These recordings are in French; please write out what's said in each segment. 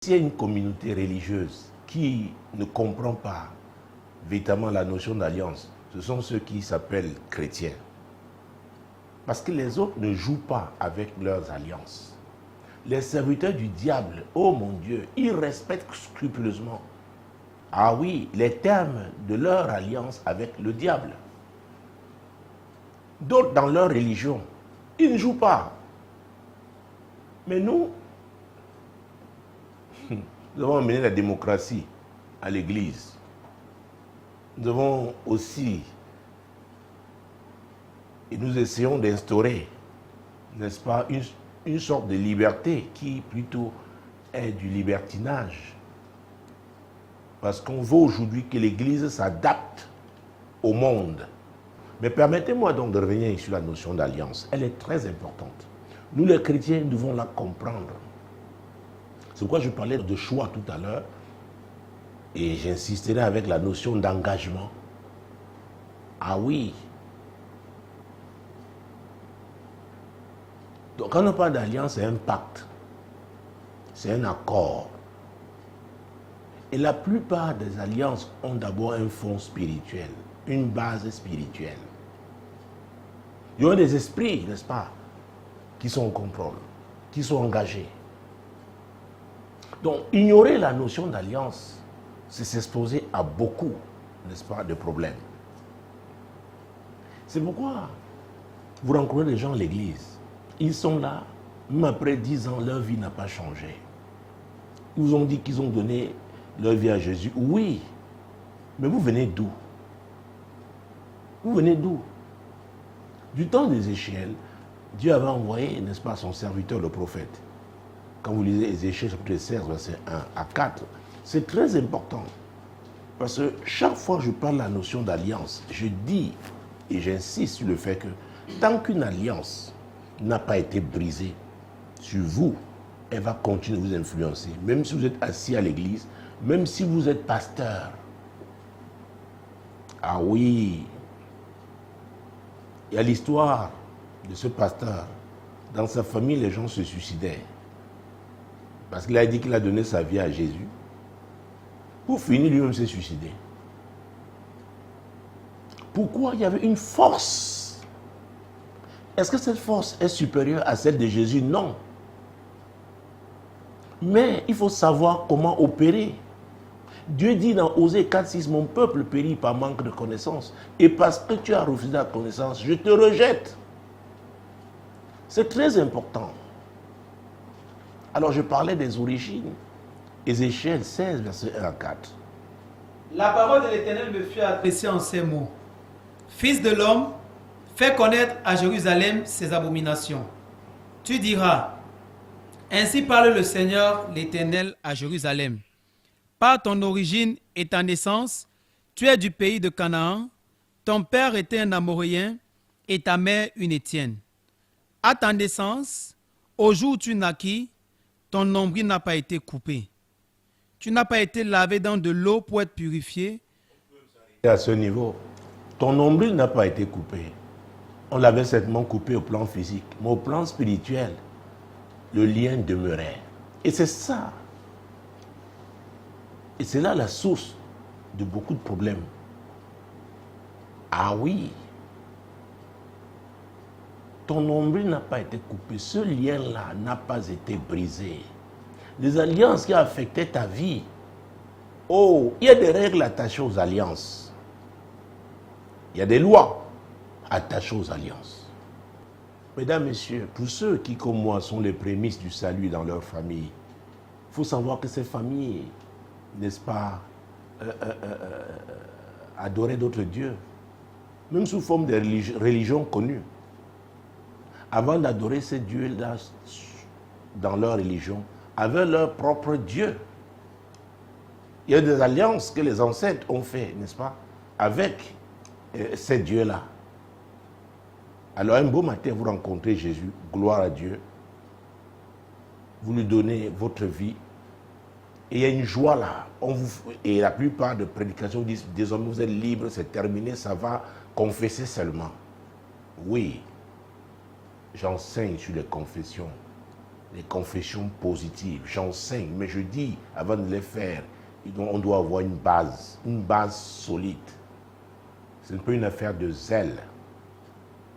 S'il y a une communauté religieuse qui ne comprend pas véritablement la notion d'alliance, ce sont ceux qui s'appellent chrétiens. Parce que les autres ne jouent pas avec leurs alliances. Les serviteurs du diable, oh mon Dieu, ils respectent scrupuleusement, ah oui, les termes de leur alliance avec le diable. D'autres, dans leur religion, ils ne jouent pas. Mais nous avons amené la démocratie à l'Église. Nous avons aussi, et nous essayons d'instaurer, n'est-ce pas, une sorte de liberté qui plutôt est du libertinage. Parce qu'on veut aujourd'hui que l'Église s'adapte au monde. Mais permettez-moi donc de revenir sur la notion d'alliance. Elle est très importante. Nous les chrétiens devons la comprendre. C'est pourquoi je parlais de choix tout à l'heure. Et j'insisterai avec la notion d'engagement. Ah oui. Donc quand on parle d'alliance, c'est un pacte. C'est un accord. Et la plupart des alliances ont d'abord un fond spirituel, une base spirituelle. Il y a des esprits, n'est-ce pas, qui sont au contrôle, qui sont engagés. Donc, ignorer la notion d'alliance, c'est s'exposer à beaucoup, n'est-ce pas, de problèmes. C'est pourquoi vous rencontrez des gens à l'église. Ils sont là, même après 10 ans, leur vie n'a pas changé. Ils vous ont dit qu'ils ont donné leur vie à Jésus. Oui, mais vous venez d'où? Vous venez d'où? Du temps des Ézéchiel, Dieu avait envoyé, n'est-ce pas, son serviteur, le prophète. Quand vous lisez Ézéchiel chapitre 16, verset 1 à 4, c'est très important. Parce que chaque fois que je parle de la notion d'alliance, je dis et j'insiste sur le fait que tant qu'une alliance n'a pas été brisée sur vous, elle va continuer de vous influencer. Même si vous êtes assis à l'église, même si vous êtes pasteur. Ah oui, il y a l'histoire de ce pasteur. Dans sa famille, les gens se suicidaient. Parce qu'il a dit qu'il a donné sa vie à Jésus. Pour finir, lui-même s'est suicidé. Pourquoi? Il y avait une force. Est-ce que cette force est supérieure à celle de Jésus? Non. Mais il faut savoir comment opérer. Dieu dit dans Osée 4:6, mon peuple périt par manque de connaissance. Et parce que tu as refusé la connaissance, je te rejette. C'est très important. Alors je parlais des origines. Ézéchiel 16, verset 1 à 4. La parole de l'Éternel me fut adressée en ces mots. Fils de l'homme, fais connaître à Jérusalem ses abominations. Tu diras, ainsi parle le Seigneur l'Éternel à Jérusalem. Par ton origine et ta naissance, tu es du pays de Canaan, ton père était un Amoréen et ta mère une Hétienne. À ta naissance, au jour où tu naquis, ton nombril n'a pas été coupé. Tu n'as pas été lavé dans de l'eau pour être purifié. Et à ce niveau, ton nombril n'a pas été coupé. On l'avait certainement coupé au plan physique, mais au plan spirituel, le lien demeurait. Et c'est ça. Et c'est là la source de beaucoup de problèmes. Ah oui. Ton nombril n'a pas été coupé. Ce lien-là n'a pas été brisé. Les alliances qui affectaient ta vie. Oh, il y a des règles attachées aux alliances. Il y a des lois attachées aux alliances. Mesdames, Messieurs, pour ceux qui, comme moi, sont les prémices du salut dans leur famille, il faut savoir que ces familles, n'est-ce pas, adoraient d'autres dieux, même sous forme de religions connues. Avant d'adorer ces dieux-là dans leur religion, avaient leur propre Dieu. Il y a des alliances que les ancêtres ont fait, n'est-ce pas, avec ces dieux-là. Alors un beau matin, vous rencontrez Jésus, gloire à Dieu, vous lui donnez votre vie, et il y a une joie là. Et la plupart des prédications disent, désormais vous êtes libre, c'est terminé, ça va, confesser seulement. Oui, j'enseigne sur les confessions. les confessions positives. J'enseigne, mais je dis, avant de les faire, on doit avoir une base solide. Ce n'est pas une affaire de zèle.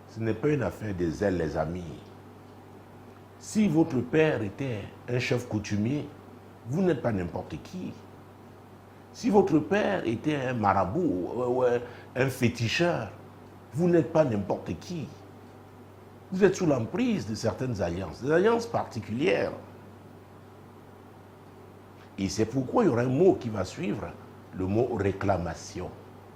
Ce n'est pas une affaire de zèle, les amis. Si votre père était un chef coutumier, vous n'êtes pas n'importe qui. Si votre père était un marabout ou un féticheur, vous n'êtes pas n'importe qui. Vous êtes sous l'emprise de certaines alliances, des alliances particulières. Et c'est pourquoi il y aura un mot qui va suivre, le mot réclamation.